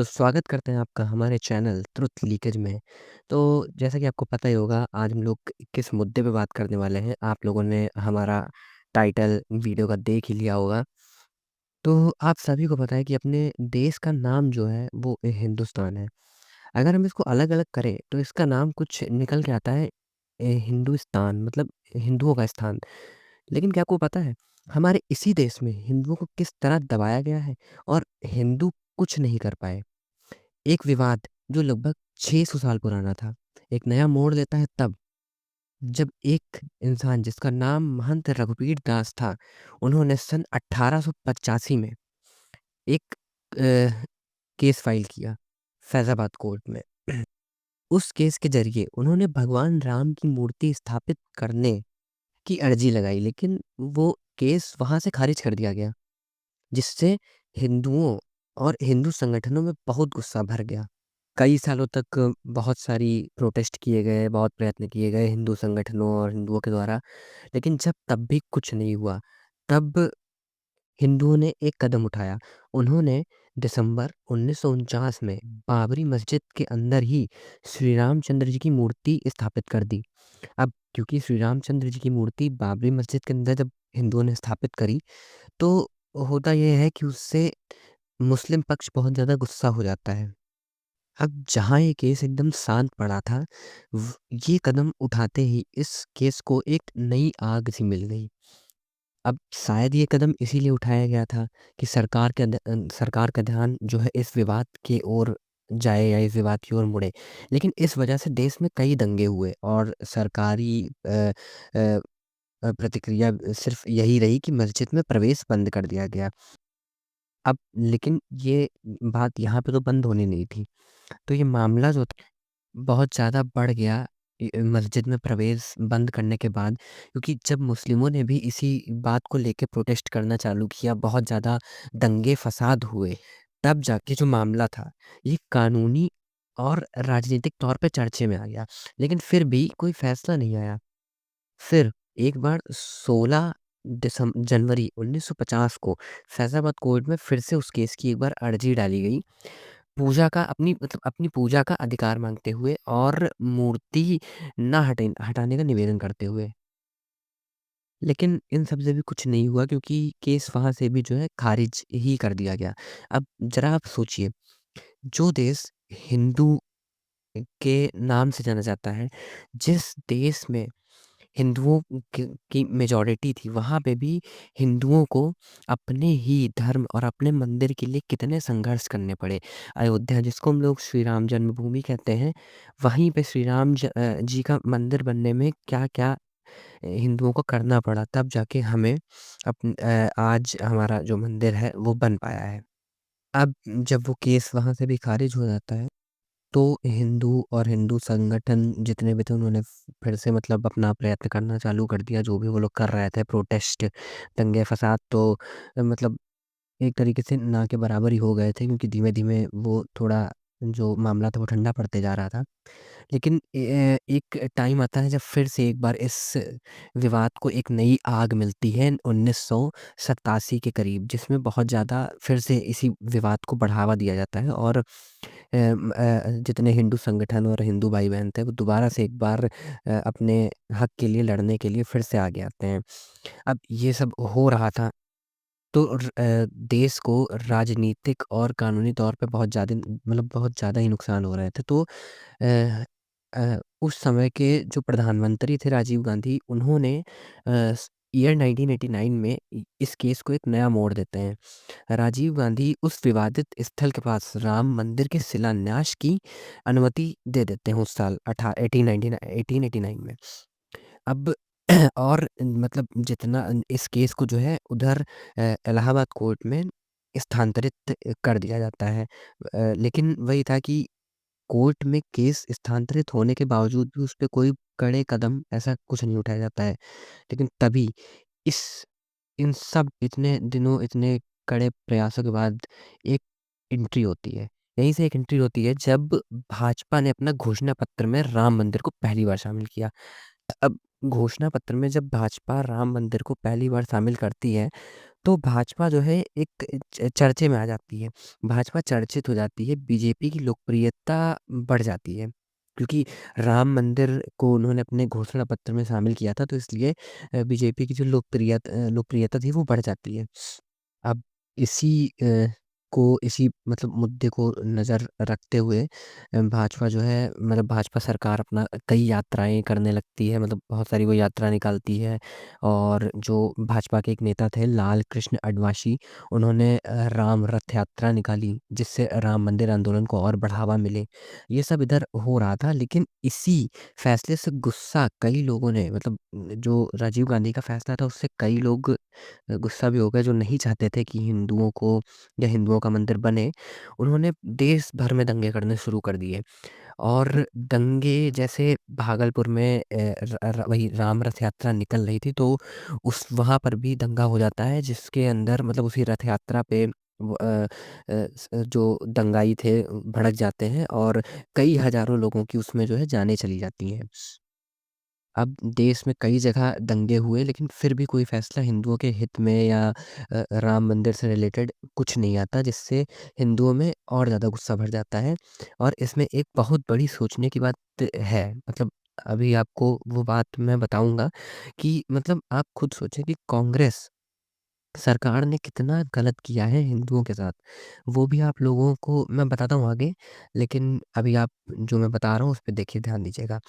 तो स्वागत करते हैं आपका हमारे चैनल ट्रुथ लीकेज में। तो जैसा कि आपको पता ही होगा आज हम लोग किस मुद्दे पे बात करने वाले हैं। आप लोगों ने हमारा टाइटल वीडियो का देख ही लिया होगा। तो आप सभी को पता है कि अपने देश का नाम जो है वो हिंदुस्तान है। अगर हम इसको अलग-अलग करें तो इसका नाम कुछ निकल के आता है हिंदुस्तान मतलब हिंदुओं का स्थान। लेकिन क्या आपको पता है हमारे इसी देश में हिंदुओं को किस तरह दबाया गया है और हिंदू कुछ नहीं कर पाए। एक विवाद जो लगभग 600 साल पुराना था, एक नया मोड़ लेता है तब, जब एक इंसान जिसका नाम महंत रघुवीर दास था, उन्होंने सन 1885 में एक केस फाइल किया फैज़ाबाद कोर्ट में। उस केस के ज़रिए उन्होंने भगवान राम की मूर्ति स्थापित करने की अर्ज़ी लगाई, लेकिन वो केस वहाँ से खारिज कर दिया गया, जिससे हिंदुओं और हिंदू संगठनों में बहुत गुस्सा भर गया। कई सालों तक बहुत सारी प्रोटेस्ट किए गए, बहुत प्रयत्न किए गए हिंदू संगठनों और हिंदुओं के द्वारा, लेकिन जब तब भी कुछ नहीं हुआ, तब हिंदुओं ने एक कदम उठाया। उन्होंने दिसंबर 1949 में बाबरी मस्जिद के अंदर ही श्री रामचंद्र जी की मूर्ति स्थापित कर दी। अब क्योंकि श्री रामचंद्र जी की मूर्ति बाबरी मस्जिद के अंदर जब हिंदुओं ने स्थापित करी, तो होता ये है कि उससे मुस्लिम पक्ष बहुत ज़्यादा गुस्सा हो जाता है। अब जहाँ ये केस एकदम शांत पड़ा था, व ये कदम उठाते ही इस केस को एक नई आग सी मिल गई। अब शायद ये कदम इसीलिए उठाया गया था कि सरकार का ध्यान जो है इस विवाद की ओर जाए या इस विवाद की ओर मुड़े। लेकिन इस वजह से देश में कई दंगे हुए और सरकारी अ प्रतिक्रिया सिर्फ़ यही रही कि मस्जिद में प्रवेश बंद कर दिया गया। अब लेकिन ये बात यहाँ पे तो बंद होनी नहीं थी। तो ये मामला जो था बहुत ज़्यादा बढ़ गया मस्जिद में प्रवेश बंद करने के बाद, क्योंकि जब मुस्लिमों ने भी इसी बात को लेके प्रोटेस्ट करना चालू किया, बहुत ज़्यादा दंगे-फ़साद हुए, तब जाके जो मामला था, ये कानूनी और राजनीतिक तौर पे चर्चे में आ गया। लेकिन फिर भी कोई फ़ैसला नहीं आया। फिर एक बार 16 जनवरी 1950 को फैज़ाबाद कोर्ट में फिर से उस केस की एक बार अर्जी डाली गई। पूजा का अपनी पूजा का अधिकार माँगते हुए और मूर्ति ना हटाने का निवेदन करते हुए। लेकिन इन सब से भी कुछ नहीं हुआ क्योंकि केस वहाँ से भी जो है खारिज ही कर दिया गया। अब ज़रा आप सोचिए, जो देश हिंदू के नाम से जाना जाता है, जिस देश में हिंदुओं की मेजॉरिटी थी, वहाँ पे भी हिंदुओं को अपने ही धर्म और अपने मंदिर के लिए कितने संघर्ष करने पड़े। अयोध्या जिसको हम लोग श्री राम जन्मभूमि कहते हैं, वहीं पे जी का मंदिर बनने में क्या-क्या हिंदुओं को करना पड़ा, तब जाके हमें आज हमारा जो मंदिर है, वो बन पाया है। अब जब वो केस वहाँ से भी खारिज हो जाता है, तो हिंदू और हिंदू संगठन जितने भी थे उन्होंने फिर से मतलब अपना प्रयत्न करना चालू कर दिया, जो भी वो लोग कर रहे थे प्रोटेस्ट, दंगे-फ़साद तो मतलब एक तरीके से ना के बराबर ही हो गए थे क्योंकि धीमे-धीमे वो थोड़ा जो मामला था वो ठंडा पड़ते जा रहा था। लेकिन एक टाइम आता है जब फिर से एक बार इस विवाद को एक नई आग मिलती है 1987 के करीब, जिसमें बहुत ज़्यादा फिर से इसी विवाद को बढ़ावा दिया जाता है और जितने हिंदू संगठन और हिंदू भाई-बहन थे, वो दोबारा से एक बार अपने हक के लिए लड़ने के लिए फिर से आगे आते हैं। अब ये सब हो रहा था, तो देश को राजनीतिक और कानूनी तौर पे बहुत ज़्यादा मतलब बहुत ज़्यादा ही नुकसान हो रहे थे। तो उस समय के जो प्रधानमंत्री थे राजीव गांधी, उन्होंने ईयर 1989 में इस केस को एक नया मोड़ देते हैं। राजीव गांधी उस विवादित स्थल के पास राम मंदिर के शिलान्यास की अनुमति दे देते हैं उस साल 1889 में। अब और मतलब जितना इस केस को जो है उधर इलाहाबाद कोर्ट में स्थानांतरित कर दिया जाता है। लेकिन वही था कि कोर्ट में केस स्थानांतरित होने के बावजूद भी उस पे कोई कड़े कदम ऐसा कुछ नहीं उठाया जाता है। लेकिन तभी इस इन सब इतने दिनों इतने कड़े प्रयासों के बाद एक एंट्री होती है। यहीं से एक एंट्री होती है जब भाजपा ने अपना घोषणा पत्र में राम मंदिर को पहली बार शामिल किया। अब घोषणा पत्र में जब भाजपा राम मंदिर को पहली बार शामिल करती है, तो भाजपा जो है एक चर्चे में आ जाती है। भाजपा चर्चित हो जाती है, बीजेपी की लोकप्रियता बढ़ जाती है। क्योंकि राम मंदिर को उन्होंने अपने घोषणा पत्र में शामिल किया था, तो इसलिए बीजेपी की जो लोकप्रियता थी वो बढ़ जाती है। अब इसी इसी मतलब मुद्दे को नज़र रखते हुए भाजपा जो है मतलब भाजपा सरकार अपना कई यात्राएँ करने लगती है, मतलब बहुत सारी वो यात्रा निकालती है। और जो भाजपा के एक नेता थे लाल कृष्ण अडवाणी, उन्होंने राम रथ यात्रा निकाली, जिससे राम मंदिर आंदोलन को और बढ़ावा मिले। ये सब इधर हो रहा था, लेकिन इसी फैसले से गुस्सा कई लोगों ने, मतलब जो राजीव गांधी का फैसला था उससे कई लोग गुस्सा भी हो गए, जो नहीं चाहते थे कि हिंदुओं को या हिंदुओं का मंदिर बने। उन्होंने देश भर में दंगे करने शुरू कर दिए। और दंगे जैसे भागलपुर में वही राम रथ यात्रा निकल रही थी, तो उस वहाँ पर भी दंगा हो जाता है, जिसके अंदर मतलब उसी रथ यात्रा पे जो दंगाई थे भड़क जाते हैं, और कई हज़ारों लोगों की उसमें जो है जानें चली जाती हैं। अब देश में कई जगह दंगे हुए, लेकिन फिर भी कोई फ़ैसला हिंदुओं के हित में या राम मंदिर से रिलेटेड कुछ नहीं आता, जिससे हिंदुओं में और ज़्यादा गुस्सा भर जाता है। और इसमें एक बहुत बड़ी सोचने की बात है, मतलब अभी आपको वो बात मैं बताऊँगा कि मतलब आप खुद सोचें कि कांग्रेस सरकार ने कितना गलत किया है हिंदुओं के साथ। वो भी आप लोगों को मैं बताता हूँ आगे, लेकिन अभी आप जो मैं बता रहा हूँ उस पे देखिए, ध्यान दीजिएगा।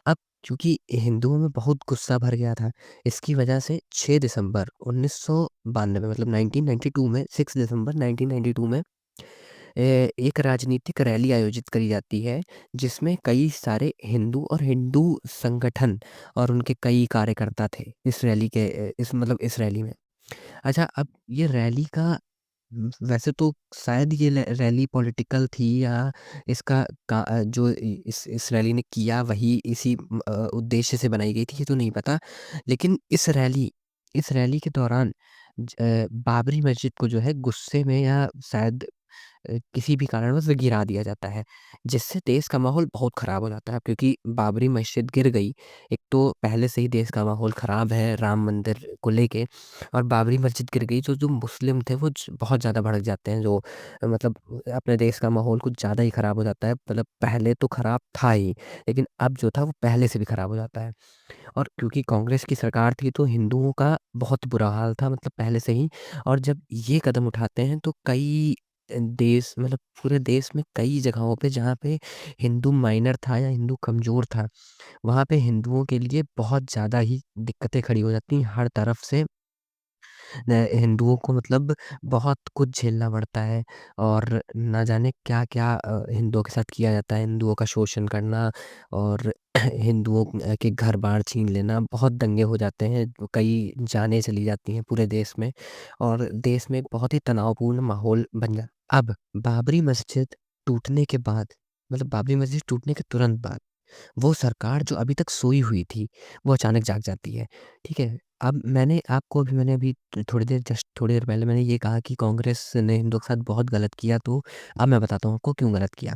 अब क्योंकि हिंदुओं में बहुत गुस्सा भर गया था, इसकी वजह से 6 दिसंबर 1992 मतलब 1992 में 6 दिसंबर 1992 में एक राजनीतिक रैली आयोजित करी जाती है, जिसमें कई सारे हिंदू और हिंदू संगठन और उनके कई कार्यकर्ता थे इस रैली के इस रैली में। अच्छा, अब ये रैली का वैसे तो शायद ये रैली पॉलिटिकल थी, या इसका जो इस रैली ने किया वही इसी उद्देश्य से बनाई गई थी, ये तो नहीं पता। लेकिन इस रैली के दौरान बाबरी मस्जिद को जो है गुस्से में या शायद किसी भी कारणवश गिरा दिया जाता है, जिससे देश का माहौल बहुत ख़राब हो जाता है। क्योंकि बाबरी मस्जिद गिर गई, एक तो पहले से ही देश का माहौल ख़राब है राम मंदिर को लेके, और बाबरी मस्जिद गिर गई, जो जो मुस्लिम थे वो बहुत ज़्यादा भड़क जाते हैं, जो मतलब अपने देश का माहौल कुछ ज़्यादा ही ख़राब हो जाता है। मतलब पहले तो ख़राब था ही, लेकिन अब जो था वो पहले से भी ख़राब हो जाता है। और क्योंकि कांग्रेस की सरकार थी, तो हिंदुओं का बहुत बुरा हाल था, मतलब पहले से ही। और जब ये कदम उठाते हैं तो कई देश मतलब पूरे देश में कई जगहों पे जहाँ पे हिंदू माइनर था या हिंदू कमज़ोर था, वहाँ पे हिंदुओं के लिए बहुत ज़्यादा ही दिक्कतें खड़ी हो जाती हैं हर तरफ से। हिंदुओं को मतलब बहुत कुछ झेलना पड़ता है, और ना जाने क्या-क्या हिंदुओं के साथ किया जाता है, हिंदुओं का शोषण करना और हिंदुओं के घर-बार छीन लेना, बहुत दंगे हो जाते हैं, कई जानें चली जाती हैं पूरे देश में, और देश में बहुत ही तनावपूर्ण माहौल बन जा अब बाबरी मस्जिद टूटने के बाद, मतलब बाबरी मस्जिद टूटने के तुरंत बाद, वो सरकार जो अभी तक सोई हुई थी, वो अचानक जाग जाती है, ठीक है? अब मैंने अभी थोड़ी देर पहले मैंने ये कहा कि कांग्रेस ने हिंदुओं के साथ बहुत गलत किया, तो अब मैं बताता हूँ आपको क्यों गलत किया।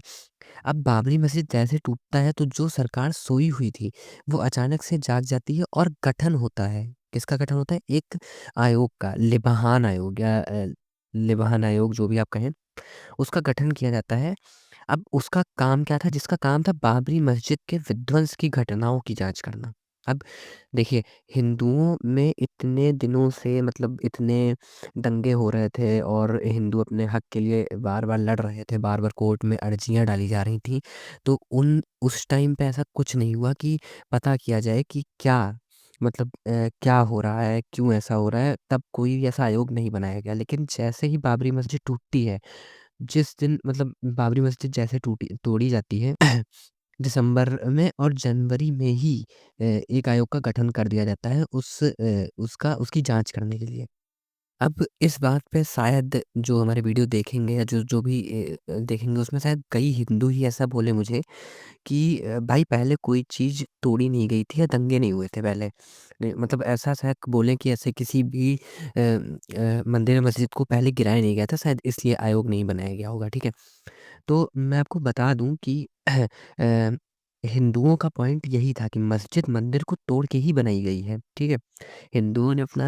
अब बाबरी मस्जिद जैसे टूटता है, तो जो सरकार सोई हुई थी, वो अचानक से जाग जाती है और गठन होता है। किसका गठन होता है? एक आयोग का, लिबहान आयोग या लिबहान आयोग जो भी आप कहें, उसका गठन किया जाता है। अब उसका काम क्या था? जिसका काम था बाबरी मस्जिद के विध्वंस की घटनाओं की जाँच करना। अब देखिए, हिंदुओं में इतने दिनों से मतलब इतने दंगे हो रहे थे, और हिंदू अपने हक के लिए बार-बार लड़ रहे थे, बार-बार कोर्ट में अर्जियाँ डाली जा रही थीं। तो उस टाइम पे ऐसा कुछ नहीं हुआ कि पता किया जाए कि क्या मतलब क्या हो रहा है, क्यों ऐसा हो रहा है? तब कोई भी ऐसा आयोग नहीं बनाया गया। लेकिन जैसे ही बाबरी मस्जिद टूटती है, जिस दिन मतलब बाबरी मस्जिद जैसे तोड़ी जाती है दिसंबर में और जनवरी में ही एक आयोग का गठन कर दिया जाता है उसकी जाँच करने के लिए। अब इस बात पे शायद जो हमारे वीडियो देखेंगे या जो जो भी देखेंगे, उसमें शायद कई हिंदू ही ऐसा बोले मुझे कि भाई पहले कोई चीज़ तोड़ी नहीं गई थी या दंगे नहीं हुए थे पहले। मतलब ऐसा शायद बोलें कि ऐसे किसी भी मंदिर मस्जिद को पहले गिराया नहीं गया था, शायद इसलिए आयोग नहीं बनाया गया होगा, ठीक है? तो मैं आपको बता दूँ कि हिंदुओं का पॉइंट यही था कि मस्जिद मंदिर को तोड़ के ही बनाई गई है, ठीक है? हिंदुओं ने अपना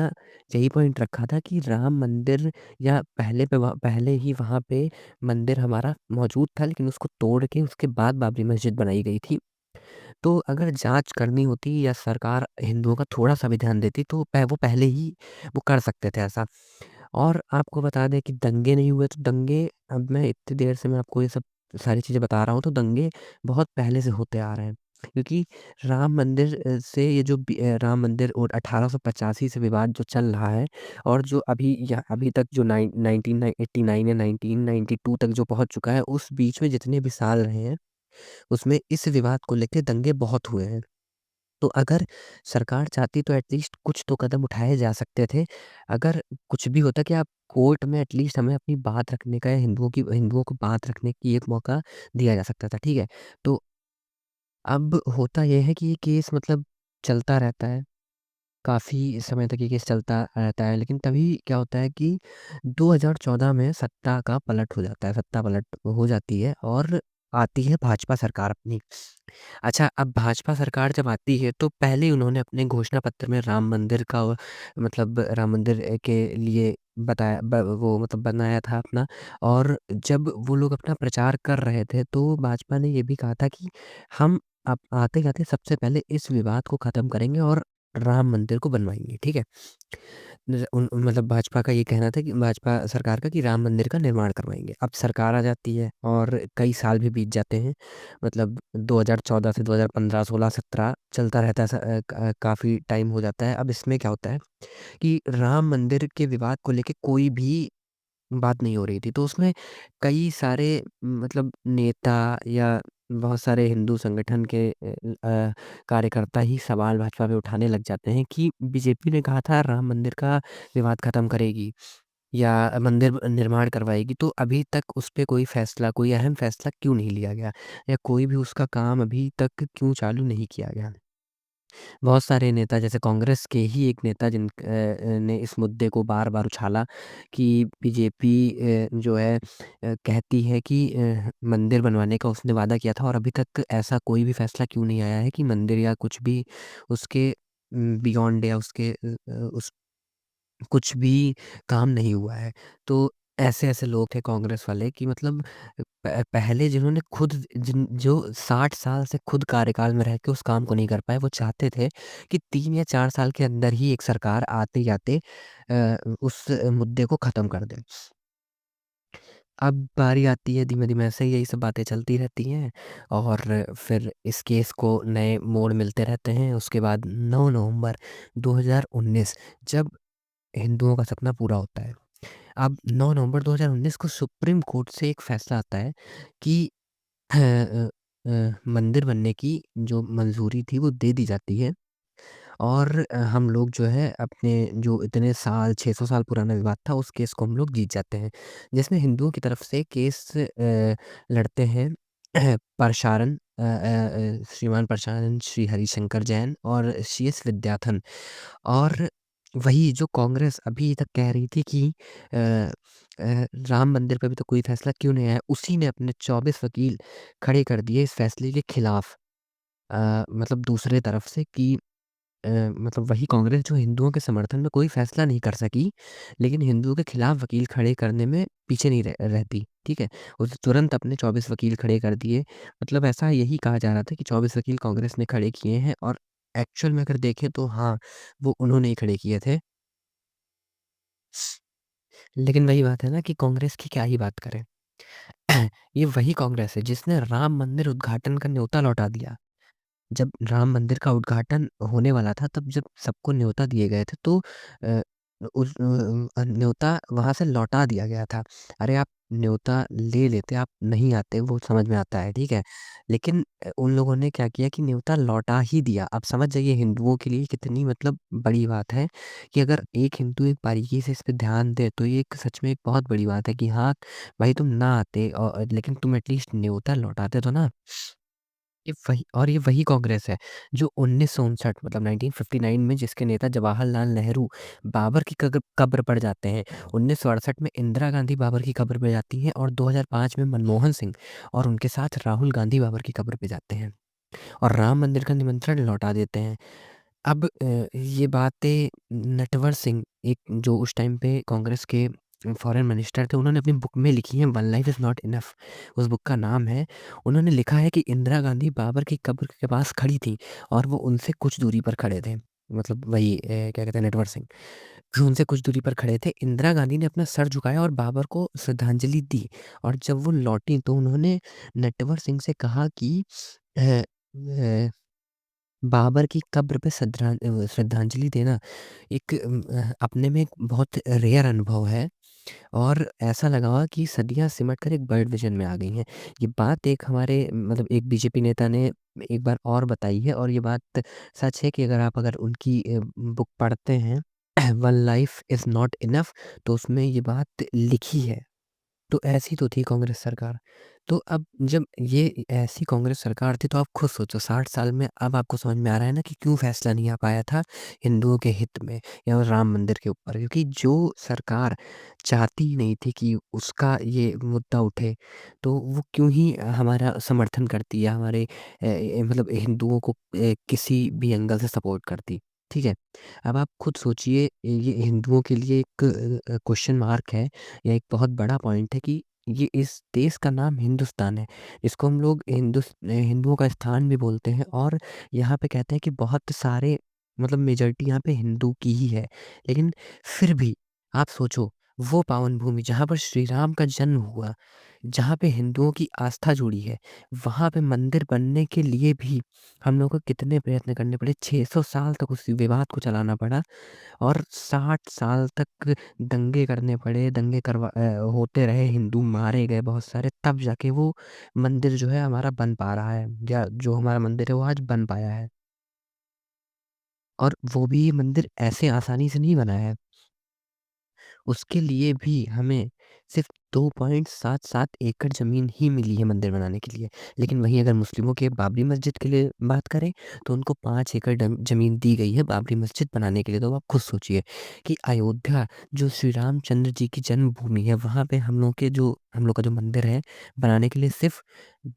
यही पॉइंट रखा था कि राम मंदिर या पहले ही वहाँ पे मंदिर हमारा मौजूद था, लेकिन उसको तोड़ के उसके बाद बाबरी मस्जिद बनाई गई थी। तो अगर जाँच करनी होती या सरकार हिंदुओं का थोड़ा-सा भी ध्यान देती तो वो पहले ही वो कर सकते थे ऐसा। और आपको बता दें कि दंगे नहीं हुए तो दंगे, अब मैं इतनी देर से मैं आपको ये सब सारी चीज़ें बता रहा हूँ तो दंगे बहुत पहले से होते आ रहे हैं। क्योंकि राम मंदिर से ये जो राम मंदिर और 1885 से विवाद जो चल रहा है और जो अभी तक जो 1989 या 1992 तक जो पहुँच चुका है, उस बीच में जितने भी साल रहे हैं, उसमें इस विवाद को लेके दंगे बहुत हुए हैं। तो अगर सरकार चाहती तो एटलीस्ट कुछ तो कदम उठाए जा सकते थे। अगर कुछ भी होता कि आप कोर्ट में एटलीस्ट हमें अपनी बात रखने का या हिंदुओं को बात रखने की एक मौका दिया जा सकता था, ठीक है? तो अब होता ये है कि ये केस मतलब चलता रहता है। काफ़ी समय तक ये केस चलता रहता है, लेकिन तभी क्या होता है कि 2014 में सत्ता का पलट हो जाता है, सत्ता पलट हो जाती है और आती है भाजपा सरकार अपनी। अच्छा, अब भाजपा सरकार जब आती है तो पहले उन्होंने अपने घोषणा पत्र में राम मंदिर का मतलब राम मंदिर के लिए बताया ब वो मतलब बनाया था अपना। और जब वो लोग अपना प्रचार कर रहे थे तो भाजपा ने ये भी कहा था कि हम अब आते-आते सबसे पहले इस विवाद को ख़त्म करेंगे और राम मंदिर को बनवाएँगे, ठीक है? मतलब भाजपा का ये कहना था कि भाजपा सरकार का कि राम मंदिर का निर्माण करवाएँगे। अब सरकार आ जाती है और कई साल भी बीत जाते हैं। मतलब 2014 से 2015, 16, 17 चलता रहता है काफ़ी टाइम हो जाता है। अब इसमें क्या होता है कि राम मंदिर के विवाद को लेके कोई भी बात नहीं हो रही थी। तो उसमें कई सारे मतलब नेता या बहुत सारे हिंदू संगठन के कार्यकर्ता ही सवाल भाजपा पे उठाने लग जाते हैं कि बीजेपी ने कहा था राम मंदिर का विवाद खत्म करेगी या मंदिर निर्माण करवाएगी, तो अभी तक उस पे कोई फैसला, कोई अहम फैसला क्यों नहीं लिया गया? या कोई भी उसका काम अभी तक क्यों चालू नहीं किया गया? बहुत सारे नेता जैसे कांग्रेस के ही एक नेता ने इस मुद्दे को बार-बार उछाला कि बीजेपी जो है कहती है कि मंदिर बनवाने का उसने वादा किया था और अभी तक ऐसा कोई भी फैसला क्यों नहीं आया है कि मंदिर या कुछ भी उसके बियॉन्ड या उसके उस कुछ भी काम नहीं हुआ है। तो ऐसे-ऐसे लोग थे कांग्रेस वाले कि मतलब पहले जिन्होंने खुद जिन जो 60 साल से खुद कार्यकाल में रह के उस काम को नहीं कर पाए, वो चाहते थे कि 3 या 4 साल के अंदर ही एक सरकार आते-आते उस मुद्दे को ख़त्म कर दे। अब बारी आती है धीमे-धीमे ऐसे ही यही सब बातें चलती रहती हैं और फिर इस केस को नए मोड़ मिलते रहते हैं। उसके बाद 9 नवंबर 2019 जब हिंदुओं का सपना पूरा होता है। अब 9 नवंबर 2019 को सुप्रीम कोर्ट से एक फैसला आता है कि मंदिर बनने की जो मंजूरी थी वो दे दी जाती है और हम लोग जो है अपने जो इतने साल 600 साल पुराना विवाद था उस केस को हम लोग जीत जाते हैं। जिसमें हिंदुओं की तरफ से केस लड़ते हैं परशारन श्रीमान परशारन, श्री हरिशंकर जैन और सी.एस. विद्याथन। और वही जो कांग्रेस अभी तक कह रही थी कि राम मंदिर पे अभी तक कोई फैसला क्यों नहीं आया, उसी ने अपने 24 वकील खड़े कर दिए इस फैसले के खिलाफ। मतलब दूसरे तरफ से कि मतलब वही कांग्रेस जो हिंदुओं के समर्थन में कोई फैसला नहीं कर सकी, लेकिन हिंदुओं के खिलाफ वकील खड़े करने में पीछे नहीं रहती, ठीक है? उसने तुरंत अपने 24 वकील खड़े कर दिए। मतलब ऐसा यही कहा जा रहा था कि 24 वकील कांग्रेस ने खड़े किए हैं और एक्चुअल में अगर देखें तो हाँ, वो उन्होंने ही खड़े किए थे। लेकिन वही बात है ना कि कांग्रेस की क्या ही बात करें। ये वही कांग्रेस है जिसने राम मंदिर उद्घाटन का न्योता लौटा दिया। जब राम मंदिर का उद्घाटन होने वाला था तब जब सबको न्योता दिए गए थे तो अ, न्योता वहाँ से लौटा दिया गया था। अरे आप न्योता ले लेते, आप नहीं आते वो समझ में आता है, ठीक है? लेकिन उन लोगों ने क्या किया कि न्योता लौटा ही दिया। आप समझ जाइए हिंदुओं के लिए कितनी मतलब बड़ी बात है कि अगर एक हिंदू एक बारीकी से इस पे ध्यान दे तो ये एक सच में एक बहुत बड़ी बात है कि हाँ, भाई तुम ना आते लेकिन तुम एटलीस्ट न्योता लौटाते तो ना। ये वही कांग्रेस है, जो 1959 मतलब 1959 में जिसके नेता जवाहरलाल नेहरू बाबर की कब्र पर जाते हैं। 1968 में इंदिरा गांधी बाबर की कब्र पे जाती हैं और 2005 में मनमोहन सिंह और उनके साथ राहुल गांधी बाबर की कब्र पे जाते हैं। और राम मंदिर का निमंत्रण लौटा देते हैं। अब ये बातें नटवर सिंह, एक जो उस टाइम पे कांग्रेस के फॉरेन मिनिस्टर थे, उन्होंने अपनी बुक में लिखी है, one life is not enough, उस बुक का नाम है। उन्होंने लिखा है कि इंदिरा गांधी बाबर की कब्र के पास खड़ी थी और वो उनसे कुछ दूरी पर खड़े थे। मतलब वही क्या कहते हैं, नटवर सिंह, जो उनसे कुछ दूरी पर खड़े थे। इंदिरा गांधी ने अपना सर झुकाया और बाबर को श्रद्धांजलि दी, और जब वो लौटी तो उन्होंने नटवर सिंह से कहा कि अ, अ, बाबर की कब्र पे श्रद्धांजलि देना एक अपने में एक बहुत रेयर अनुभव है, और ऐसा लगा कि सदियां सिमट कर एक बर्ड विजन में आ गई हैं। ये बात एक हमारे मतलब एक बीजेपी नेता ने एक बार और बताई है, और ये बात सच है कि अगर उनकी बुक पढ़ते हैं one life is not enough, तो उसमें ये बात लिखी है। तो ऐसी तो थी कांग्रेस सरकार। तो अब जब ये ऐसी कांग्रेस सरकार थी, तो आप खुद सोचो 60 साल में अब आपको समझ में आ रहा है ना कि क्यों फैसला नहीं आ पाया था हिंदुओं के हित में या राम मंदिर के ऊपर। क्योंकि जो सरकार चाहती ही नहीं थी कि उसका ये मुद्दा उठे, तो वो क्यों ही हमारा समर्थन करती या हमारे मतलब हिंदुओं को किसी भी एंगल से सपोर्ट करती। ठीक है? अब आप खुद सोचिए, ये हिंदुओं के लिए एक क्वेश्चन मार्क है, या एक बहुत बड़ा पॉइंट है कि ये इस देश का नाम हिंदुस्तान है। इसको हम लोग हिंदुओं का स्थान भी बोलते हैं, और यहाँ पे कहते हैं कि बहुत सारे मतलब मेजॉरिटी यहाँ पे हिंदू की ही है। लेकिन फिर भी आप सोचो, वो पावन भूमि जहाँ पर श्री राम का जन्म हुआ, जहाँ पे हिंदुओं की आस्था जुड़ी है, वहाँ पे मंदिर बनने के लिए भी हम लोगों को कितने प्रयत्न करने पड़े, 600 साल तक उस विवाद को चलाना पड़ा, और 60 साल तक दंगे करने पड़े, होते रहे, हिंदू मारे गए बहुत सारे, तब जाके वो मंदिर जो है हमारा बन पा रहा है, या जो हमारा मंदिर है वो आज बन पाया है। और वो भी ये मंदिर ऐसे आसानी से नहीं बना है। उसके लिए भी हमें सिर्फ़ 2.77 एकड़ ज़मीन ही मिली है मंदिर बनाने के लिए। लेकिन वहीं अगर मुस्लिमों के बाबरी मस्जिद के लिए बात करें, तो उनको 5 एकड़ ज़मीन दी गई है बाबरी मस्जिद बनाने के लिए। तो आप खुद सोचिए कि अयोध्या, जो श्री रामचंद्र जी की जन्मभूमि है, वहाँ पे हम लोग का जो मंदिर है, बनाने के लिए सिर्फ़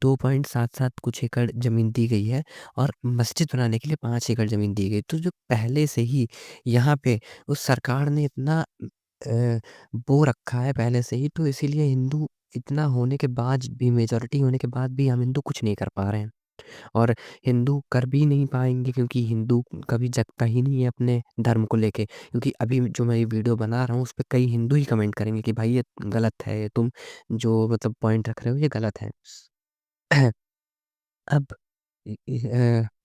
2.77 कुछ एकड़ ज़मीन दी गई है, और मस्जिद बनाने के लिए 5 एकड़ ज़मीन दी गई। तो जो पहले से ही यहाँ पे उस सरकार ने इतना अ, बो रखा है पहले से ही, तो इसीलिए हिंदू इतना होने के बाद भी, मेजॉरिटी होने के बाद भी, हम हिंदू कुछ नहीं कर पा रहे हैं, और हिंदू कर भी नहीं पाएँगे, क्योंकि हिंदू कभी जगता ही नहीं है अपने धर्म को लेके। क्योंकि अभी जो मैं ये वीडियो बना रहा हूँ, उस पे कई हिंदू ही कमेंट करेंगे कि भाई ये गलत है, ये तुम जो मतलब पॉइंट रख रहे हो ये गलत है। अब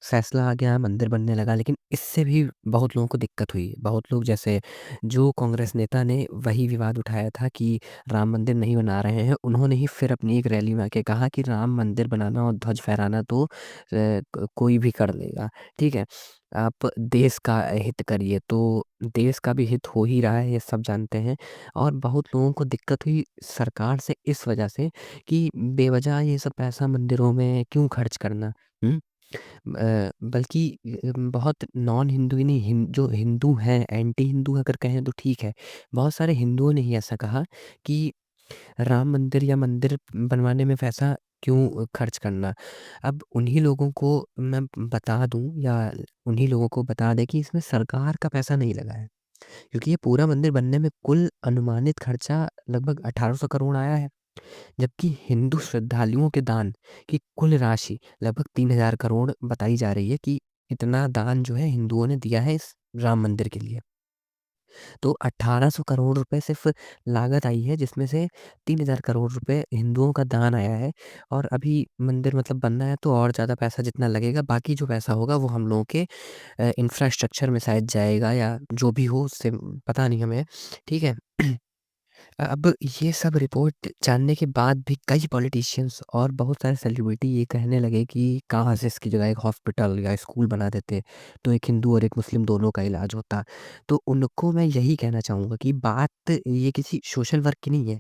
फैसला आ गया, मंदिर बनने लगा, लेकिन इससे भी बहुत लोगों को दिक्कत हुई। बहुत लोग, जैसे जो कांग्रेस नेता ने वही विवाद उठाया था कि राम मंदिर नहीं बना रहे हैं, उन्होंने ही फिर अपनी एक रैली में आके कहा कि राम मंदिर बनाना और ध्वज फहराना तो कोई भी कर लेगा, ठीक है? आप देश का हित करिए, तो देश का भी हित हो ही रहा है, ये सब जानते हैं। और बहुत लोगों को दिक्कत हुई सरकार से इस वजह से कि बेवज़ह ये सब पैसा मंदिरों में क्यों खर्च करना? हुँ? बल्कि बहुत नॉन हिंदू ही नहीं, जो हिंदू हैं, एंटी हिंदू अगर कहें तो ठीक है। बहुत सारे हिंदुओं ने ही ऐसा कहा कि राम मंदिर या मंदिर बनवाने में पैसा क्यों खर्च करना? अब उन्हीं लोगों को मैं बता दूँ, या उन्हीं लोगों को बता दें कि इसमें सरकार का पैसा नहीं लगा है। क्योंकि ये पूरा मंदिर बनने में कुल अनुमानित खर्चा लगभग 1800 करोड़ आया है। जबकि हिंदू श्रद्धालुओं के दान की कुल राशि लगभग 3000 करोड़ बताई जा रही है, कि इतना दान जो है हिंदुओं ने दिया है इस राम मंदिर के लिए। तो 1800 करोड़ रुपए सिर्फ़ लागत आई है, जिसमें से 3000 करोड़ रुपए हिंदुओं का दान आया है, और अभी मंदिर मतलब बनना है, तो और ज़्यादा पैसा जितना लगेगा, बाकी जो पैसा होगा वो हम लोगों के इंफ्रास्ट्रक्चर में शायद जाएगा, या जो भी हो उससे पता नहीं हमें, ठीक है? अब ये सब रिपोर्ट जानने के बाद भी कई पॉलिटिशियंस और बहुत सारे सेलिब्रिटी ये कहने लगे कि काश इसकी जगह एक हॉस्पिटल या स्कूल बना देते, तो एक हिंदू और एक मुस्लिम दोनों का इलाज होता। तो उनको मैं यही कहना चाहूँगा कि बात ये किसी सोशल वर्क की नहीं है,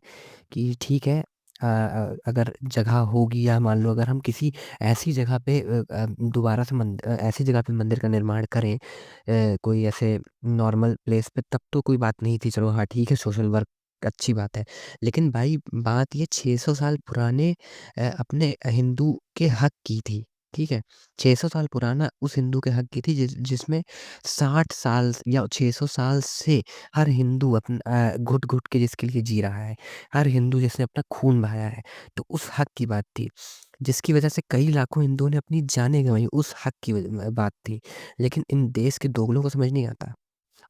कि ठीक है, अगर जगह होगी, या मान लो अगर हम किसी ऐसी जगह पे दोबारा से ऐसी जगह पे मंदिर का निर्माण करें, कोई ऐसे नॉर्मल प्लेस पे, तब तो कोई बात नहीं थी, चलो हाँ ठीक है, सोशल वर्क अच्छी बात है। लेकिन भाई बात ये 600 साल पुराने अपने हिंदू के हक की थी। ठीक है? 600 साल पुराना उस हिंदू के हक की थी जिसमें 60 साल या 600 साल से हर हिंदू घुट-घुट के जिसके लिए जी रहा है। हर हिंदू जिसने अपना खून बहाया है। तो उस हक की बात थी, जिसकी वजह से कई लाखों हिंदुओं ने अपनी जानें गँवाई, उस हक की बात थी। लेकिन इन देश के दोगलों को समझ नहीं आता।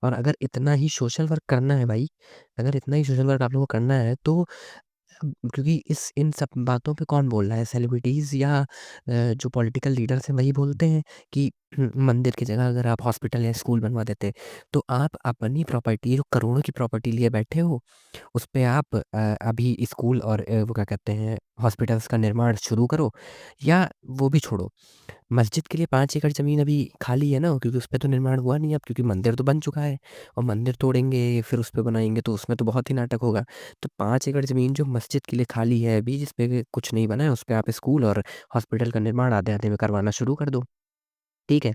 और अगर इतना ही सोशल वर्क करना है भाई, अगर इतना ही सोशल वर्क आप लोगों को करना है तो क्योंकि इस इन सब बातों पे कौन बोल रहा है? सेलिब्रिटीज़ या जो पॉलिटिकल लीडर्स हैं वही बोलते हैं कि मंदिर की जगह अगर आप हॉस्पिटल या स्कूल बनवा देते, तो आप अपनी प्रॉपर्टी जो करोड़ों की प्रॉपर्टी लिए बैठे हो, उसपे आप अभी स्कूल और वो क्या कहते हैं हॉस्पिटल्स का निर्माण शुरू करो या वो भी छोड़ो। मस्जिद के लिए 5 एकड़ ज़मीन अभी खाली है ना, क्योंकि उसपे तो निर्माण हुआ नहीं है अब, क्योंकि मंदिर तो बन चुका है और मंदिर तोड़ेंगे फिर उसपे बनाएँगे तो उसमें तो बहुत ही नाटक होगा। तो 5 एकड़ ज़मीन जो मस्जिद के लिए खाली है अभी, जिसपे कि कुछ नहीं बना है, उसपे आप स्कूल और हॉस्पिटल का निर्माण आधे-आधे में करवाना शुरू कर दो। ठीक है?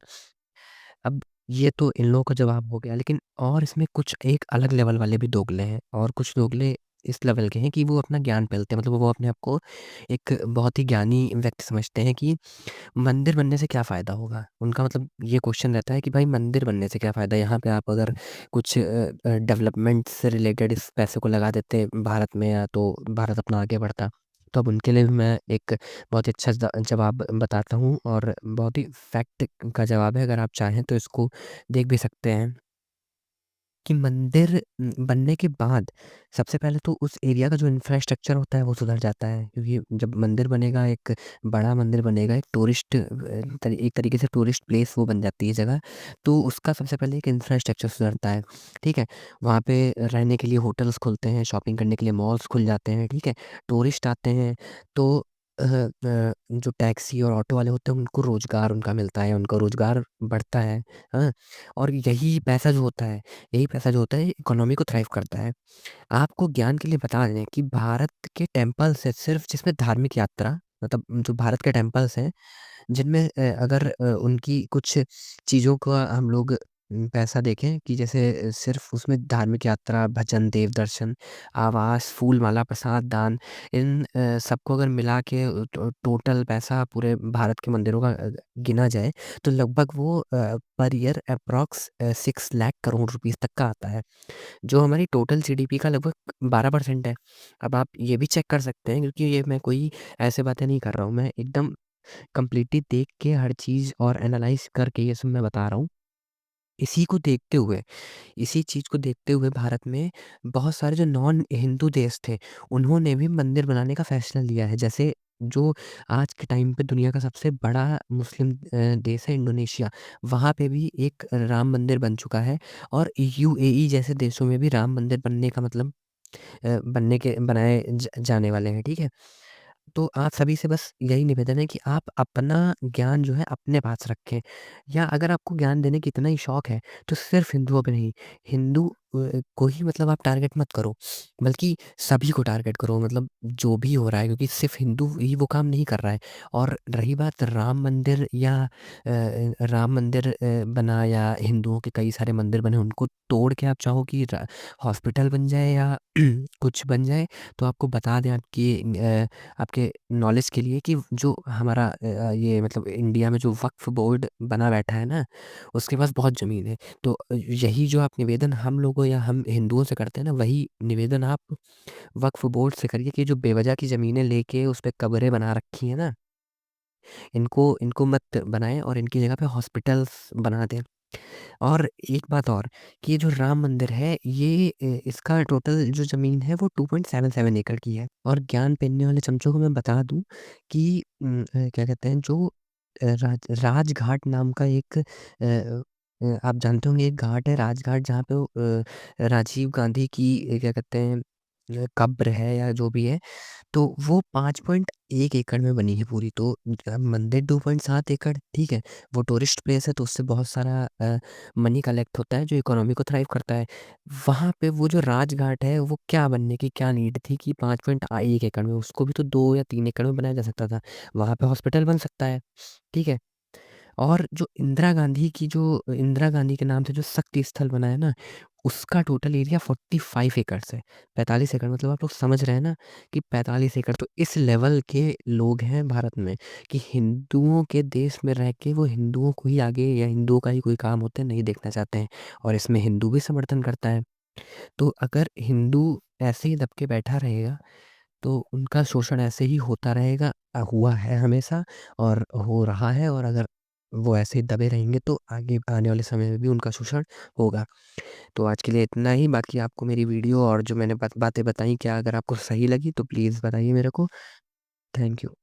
अब ये तो इन लोगों का जवाब हो गया, लेकिन और इसमें कुछ एक अलग लेवल वाले भी दोगले हैं और कुछ दोगले इस लेवल के हैं कि वो अपना ज्ञान पेलते हैं। मतलब वो अपने आप को एक बहुत ही ज्ञानी व्यक्ति समझते हैं कि मंदिर बनने से क्या फ़ायदा होगा? उनका मतलब ये क्वेश्चन रहता है कि भाई मंदिर बनने से क्या फ़ायदा? यहाँ पे आप अगर कुछ डेवलपमेंट से रिलेटेड इस पैसे को लगा देते भारत में या तो भारत अपना आगे बढ़ता। तो अब उनके लिए भी मैं एक बहुत ही अच्छा जवाब बताता हूँ और बहुत ही फैक्ट का जवाब है, अगर आप चाहें तो इसको देख भी सकते हैं। कि मंदिर बनने के बाद सबसे पहले तो उस एरिया का जो इंफ्रास्ट्रक्चर होता है वो सुधर जाता है, क्योंकि जब मंदिर बनेगा एक बड़ा मंदिर बनेगा एक टूरिस्ट एक तरीके से टूरिस्ट प्लेस वो बन जाती है जगह। तो उसका सबसे पहले एक इंफ्रास्ट्रक्चर सुधरता है, ठीक है? वहाँ पे रहने के लिए होटल्स खुलते हैं, शॉपिंग करने के लिए मॉल्स खुल जाते हैं, ठीक है? टूरिस्ट आते हैं तो जो टैक्सी और ऑटो वाले होते हैं उनको रोज़गार उनका मिलता है, उनका रोज़गार बढ़ता है, हाँ? और यही पैसा जो होता है इकोनॉमी को थ्राइव करता है। आपको ज्ञान के लिए बता दें कि भारत के टेम्पल्स है सिर्फ़ जिसमें धार्मिक यात्रा मतलब जो भारत के टेम्पल्स हैं जिनमें अगर उनकी कुछ चीज़ों का हम लोग पैसा देखें कि जैसे सिर्फ़ उसमें धार्मिक यात्रा, भजन, देव दर्शन, आवास, फूल माला, प्रसाद दान इन सबको अगर मिला के टोटल पैसा पूरे भारत के मंदिरों का गिना जाए तो लगभग वो per year approx 6 lakh crore rupees तक का आता है। जो हमारी टोटल जीडीपी का लगभग 12% है। अब आप ये भी चेक कर सकते हैं क्योंकि ये मैं कोई ऐसे बातें नहीं कर रहा हूँ, मैं एकदम कंप्लीटली देख के हर चीज़ और एनालाइज़ करके ये सब मैं बता रहा हूँ। इसी को देखते हुए इसी चीज़ को देखते हुए भारत में बहुत सारे जो नॉन हिंदू देश थे, उन्होंने भी मंदिर बनाने का फ़ैसला लिया है। जैसे जो आज के टाइम पे दुनिया का सबसे बड़ा मुस्लिम देश है इंडोनेशिया, वहाँ पे भी एक राम मंदिर बन चुका है और यूएई जैसे देशों में भी राम मंदिर बनने का मतलब बनाए जाने वाले हैं, ठीक है? तो आप सभी से बस यही निवेदन है कि आप अपना ज्ञान जो है अपने पास रखें या अगर आपको ज्ञान देने की इतना ही शौक है तो सिर्फ हिंदुओं पे नहीं हिंदू को ही मतलब आप टारगेट मत करो बल्कि सभी को टारगेट करो मतलब जो भी हो रहा है क्योंकि सिर्फ हिंदू ही वो काम नहीं कर रहा है और रही बात राम मंदिर या राम मंदिर बना या हिंदुओं के कई सारे मंदिर बने उनको तोड़ के आप चाहो कि हॉस्पिटल बन जाए या कुछ बन जाए तो आपको बता दें आपके नॉलेज के लिए कि जो हमारा ये मतलब इंडिया में जो वक्फ बोर्ड बना बैठा है ना, उसके पास बहुत ज़मीन है। तो यही जो आप निवेदन हम लोगों या हम हिंदुओं से करते हैं ना, वही निवेदन आप वक्फ बोर्ड से करिए कि जो बेवजह की ज़मीनें लेके उस पे कब्रें बना रखी हैं ना, इनको इनको मत बनाएँ और इनकी जगह पे हॉस्पिटल्स बना दें। और एक बात और कि ये जो राम मंदिर है ये इसका टोटल जो ज़मीन है वो 2.77 एकड़ की है और ज्ञान पेलने वाले चमचों को मैं बता दूँ कि क्या कहते हैं जो राजघाट नाम का एक आप जानते होंगे एक घाट है राजघाट जहाँ पे राजीव गांधी की क्या कहते हैं कब्र है या जो भी है तो वो 5.1 एकड़ में बनी है पूरी, तो मंदिर 2.7 एकड़, ठीक है? वो टूरिस्ट प्लेस है तो उससे बहुत सारा मनी कलेक्ट होता है जो इकोनॉमी को थ्राइव करता है। वहाँ पे वो जो राजघाट है वो क्या बनने की क्या नीड थी कि 5.1 एकड़ में उसको भी तो 2 या 3 एकड़ में बनाया जा सकता था। वहाँ पे हॉस्पिटल बन सकता है, ठीक है? और जो इंदिरा गांधी के नाम से जो शक्ति स्थल बना है ना, उसका टोटल एरिया 45 एकड़्स है। 45 एकड़ मतलब आप लोग समझ रहे हैं ना कि 45 एकड़, तो इस लेवल के लोग हैं भारत में कि हिंदुओं के देश में रह के वो हिंदुओं को ही आगे या हिंदुओं का ही कोई काम होता है नहीं देखना चाहते हैं, और इसमें हिंदू भी समर्थन करता है। तो अगर हिंदू ऐसे ही दब के बैठा रहेगा तो उनका शोषण ऐसे ही होता रहेगा, हुआ है हमेशा और हो रहा है, और अगर वो ऐसे ही दबे रहेंगे तो आगे आने वाले समय में भी उनका शोषण होगा। तो आज के लिए इतना ही। बाकी आपको मेरी वीडियो और जो मैंने बातें बताई क्या अगर आपको सही लगी तो प्लीज़ बताइए मेरे को। Thank you.